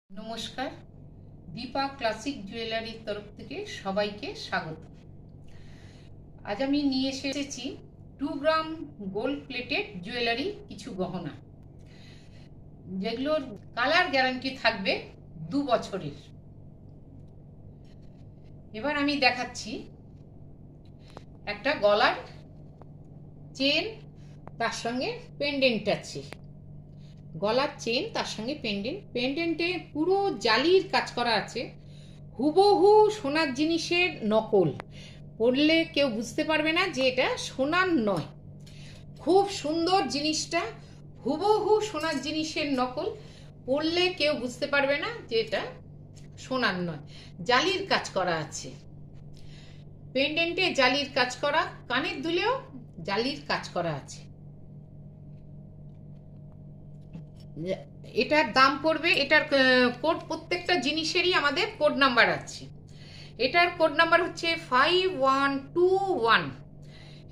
নমস্কার, দীপা ক্লাসিক জুয়েলারির তরফ থেকে সবাইকে স্বাগত। আজ আমি নিয়ে এসেছি 2 গ্রাম গোল্ড প্লেটেড জুয়েলারি কিছু গহনা, যেগুলোর কালার গ্যারান্টি থাকবে 2 বছরের। এবার আমি দেখাচ্ছি একটা গলার চেন, তার সঙ্গে পেন্ডেন্ট আছে। গলার চেন তার সঙ্গে পেন্ডেন্টে পুরো জালির কাজ করা আছে, হুবহু সোনার জিনিসের নকল। পরলে কেউ বুঝতে পারবে না যে এটা সোনার নয়। খুব সুন্দর জিনিসটা, হুবহু সোনার জিনিসের নকল। পরলে কেউ বুঝতে পারবে না যে এটা সোনার নয়। জালির কাজ করা আছে, পেন্ডেন্টে জালির কাজ করা, কানের দুলেও জালির কাজ করা আছে। এটার দাম পড়বে, এটার কোড, প্রত্যেকটা জিনিসেরই আমাদের কোড নাম্বার আছে। এটার কোড নাম্বার হচ্ছে 5121,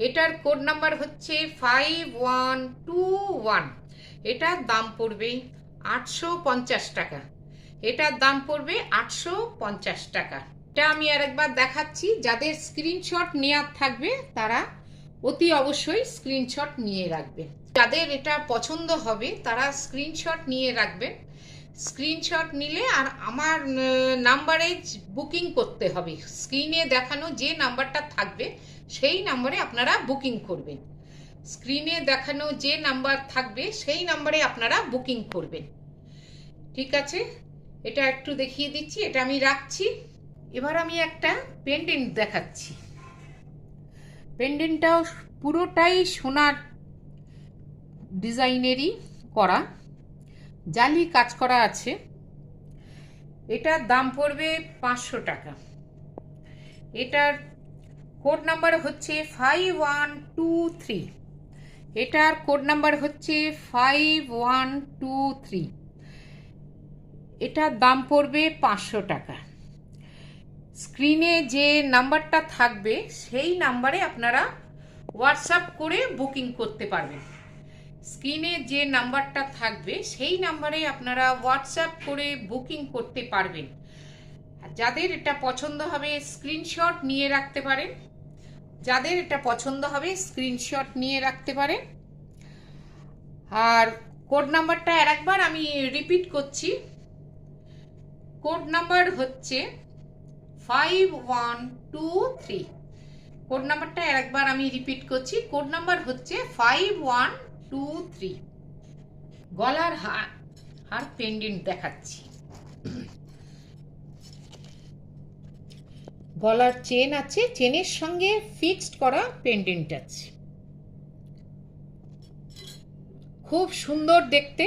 এটার কোড নাম্বার হচ্ছে 5121। এটার দাম পড়বে 850 টাকা। এটার দাম পড়বে 850 টাকা। এটা আমি আরেকবার দেখাচ্ছি, যাদের স্ক্রিনশট নেওয়ার থাকবে তারা অতি অবশ্যই স্ক্রিনশট নিয়ে রাখবে। যাদের এটা পছন্দ হবে তারা স্ক্রিনশট নিয়ে রাখবেন। স্ক্রিনশট নিলে আর আমার নাম্বারে বুকিং করতে হবে। স্ক্রিনে দেখানো যে নাম্বারটা থাকবে সেই নাম্বারে আপনারা বুকিং করবেন। স্ক্রিনে দেখানো যে নাম্বার থাকবে সেই নাম্বারে আপনারা বুকিং করবেন। ঠিক আছে, এটা একটু দেখিয়ে দিচ্ছি, এটা আমি রাখছি। এবার আমি একটা পেন্ডেন্ট দেখাচ্ছি। পেন্ডেন্টটাও পুরোটাই সোনার ডিজাইনেরই করা, জালি কাজ করা আছে। এটার দাম পড়বে 500 টাকা। এটার কোড নাম্বার হচ্ছে 5123। এটার কোড নাম্বার হচ্ছে 5123। এটার দাম পড়বে 500 টাকা। স্ক্রিনে যে নাম্বারটা থাকবে সেই নাম্বারে আপনারা হোয়াটসঅ্যাপ করে বুকিং করতে পারবেন। স্ক্রিনে যে নাম্বারটা থাকবে সেই নাম্বারে আপনারা হোয়াটসঅ্যাপ করে বুকিং করতে পারবেন। যাদের এটা পছন্দ হবে স্ক্রিনশট নিয়ে রাখতে পারেন, যাদের এটা পছন্দ হবে স্ক্রিনশট নিয়ে রাখতে পারেন। আর কোড নাম্বারটা আরেকবার আমি রিপিট করছি, কোড নাম্বার হচ্ছে 5123। কোড নাম্বারটা আরেকবার আমি রিপিট করছি, কোড নাম্বার হচ্ছে 5123। গলার হার পেন্ডেন্ট দেখাচ্ছি। গলার চেন আছে, চেনের সঙ্গে ফিক্সড করা পেন্ডেন্ট আছে। খুব সুন্দর দেখতে।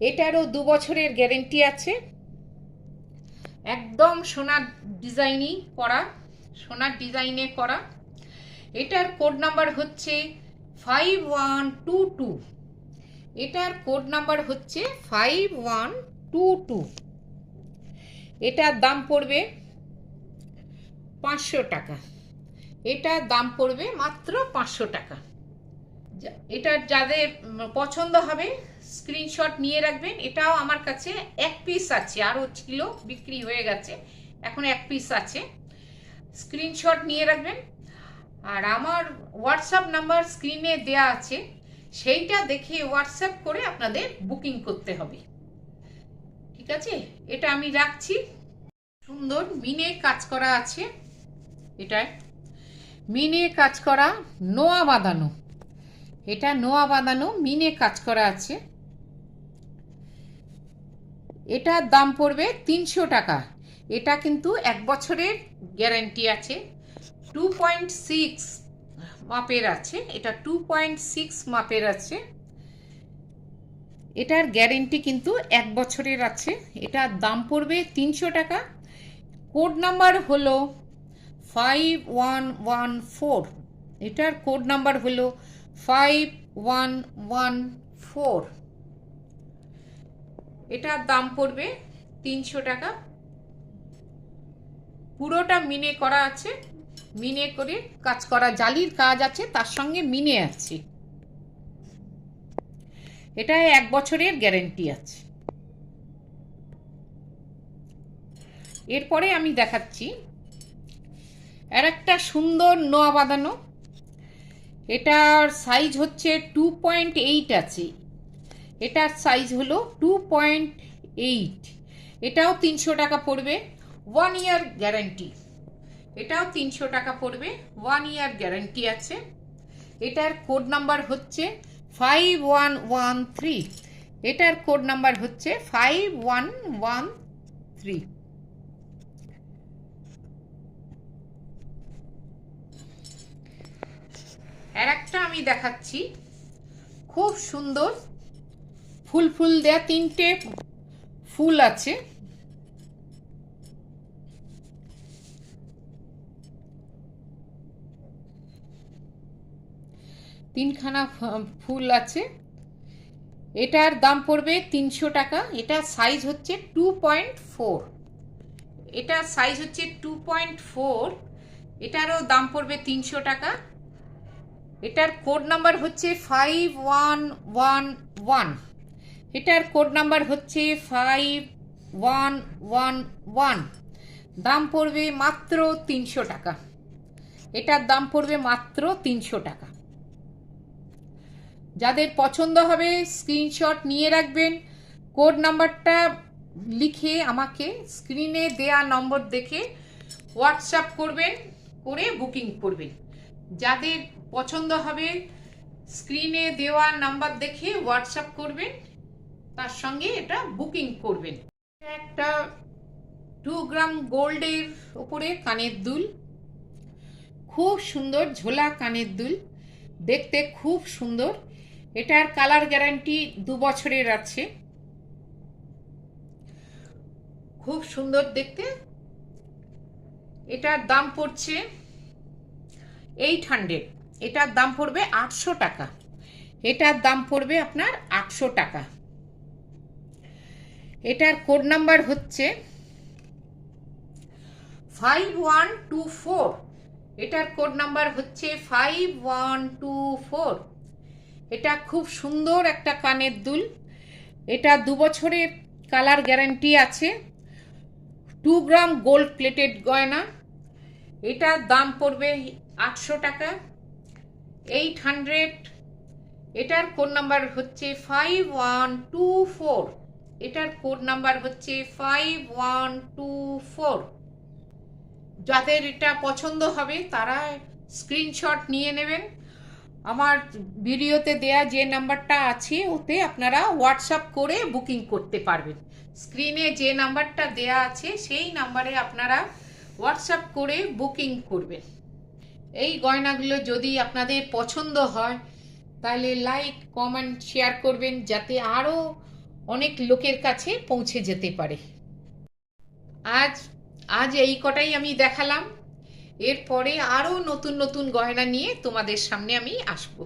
এটারও 2 বছরের গ্যারেন্টি আছে। একদম সোনার ডিজাইনই করা, সোনার ডিজাইনে করা। এটার কোড নাম্বার হচ্ছে 5122। এটার কোড নাম্বার হচ্ছে 5122। এটার দাম পড়বে 500 টাকা। এটার দাম পড়বে মাত্র 500 টাকা। এটার যাদের পছন্দ হবে স্ক্রিনশট নিয়ে রাখবেন। এটাও আমার কাছে 1 পিস আছে, আরও ছিল বিক্রি হয়ে গেছে, এখন 1 পিস আছে। স্ক্রিনশট নিয়ে রাখবেন। আর আমার হোয়াটসঅ্যাপ নাম্বার স্ক্রিনে দেয়া আছে, সেইটা দেখে হোয়াটসঅ্যাপ করে আপনাদের বুকিং করতে হবে। ঠিক আছে, এটা আমি রাখছি। সুন্দর মিনে কাজ করা আছে, এটায় মিনে কাজ করা, নোয়া বাঁধানো। এটা নোয়া বাঁধানো মিনে কাজ করা আছে। এটার দাম পড়বে 300 টাকা। এটা কিন্তু 1 বছরের গ্যারান্টি আছে। 2.6 মাপের আছে, এটা 2.6 মাপের আছে। এটার গ্যারেন্টি কিন্তু 1 বছরের আছে। এটার দাম পড়বে 300 টাকা। কোড নাম্বার হলো 5114। এটার কোড নাম্বার হলো 5114। এটার দাম পড়বে 300 টাকা। পুরোটা মিনে করা আছে, মিনে করে কাজ করা, জালির কাজ আছে, তার সঙ্গে মিনে আছে। এটায় 1 বছরের গ্যারেন্টি আছে। এরপরে আমি দেখাচ্ছি আর একটা সুন্দর নোয়া বাঁধানো। এটার সাইজ হচ্ছে 2.8 আছে, এটার সাইজ হলো 2.8। এটাও 300 টাকা পড়বে, 1 ইয়ার গ্যারান্টি। এটাও 300 টাকা পড়বে, 1 ইয়ার গ্যারান্টি আছে। এটার কোড নাম্বার হচ্ছে 5113। এটার কোড নাম্বার হচ্ছে 5113। আর একটা আমি দেখাচ্ছি খুব সুন্দর ফুল ফুল দেয়া, 3টে ফুল আছে। তিনখানা ফুল আছে। এটার দাম পড়বে 300 টাকা। এটা সাইজ হচ্ছে 2.4। এটা সাইজ হচ্ছে 2.4। এটারও দাম পড়বে 300 টাকা। এটার কোড নাম্বার হচ্ছে 5111। এটার কোড নাম্বার হচ্ছে 5111। দাম পড়বে মাত্র 300 টাকা। এটার দাম পড়বে মাত্র 300 টাকা। যাদের পছন্দ হবে স্ক্রিনশট নিয়ে রাখবেন, কোড নাম্বারটা লিখে আমাকে স্ক্রিনে দেয়া নম্বর দেখে হোয়াটসঅ্যাপ করবেন, করে বুকিং করবেন। যাদের পছন্দ হবে স্ক্রিনে দেওয়া নাম্বার দেখে হোয়াটসঅ্যাপ করবেন, তার সঙ্গে এটা বুকিং করবেন। একটা 2 গ্রাম গোল্ডের উপরে কানের দুল, খুব সুন্দর ঝোলা কানের দুল, দেখতে খুব সুন্দর। এটার কালার গ্যারান্টি 2 বছরের আছে, খুব সুন্দর দেখতে। এটার দাম পড়ছে 800। এটার দাম পড়বে 800 টাকা। এটার দাম পড়বে আপনার 800 টাকা। এটার কোড নাম্বার হচ্ছে 5124। এটার কোড নাম্বার হচ্ছে 5124। এটা খুব সুন্দর একটা কানের দুল। এটা 2 বছরের কালার গ্যারান্টি আছে। 2 গ্রাম গোল্ড প্লেটেড গয়না। এটার দাম পড়বে 800 টাকা, 800। এটার কোড নাম্বার হচ্ছে 5124। এটার কোড নাম্বার হচ্ছে 5124। যাদের এটা পছন্দ হবে তারা স্ক্রিনশট নিয়ে নেবেন। আমার ভিডিওতে দেয়া যে নাম্বারটা আছে ওতে আপনারা হোয়াটসঅ্যাপ করে বুকিং করতে পারবেন। স্ক্রিনে যে নাম্বারটা দেয়া আছে সেই নাম্বারে আপনারা হোয়াটসঅ্যাপ করে বুকিং করবেন। এই গয়নাগুলো যদি আপনাদের পছন্দ হয় তাহলে লাইক, কমেন্ট, শেয়ার করবেন, যাতে আরও অনেক লোকের কাছে পৌঁছে যেতে পারে। আজ এই কটাই আমি দেখালাম। এরপরে আরও নতুন নতুন গয়না নিয়ে তোমাদের সামনে আমি আসবো।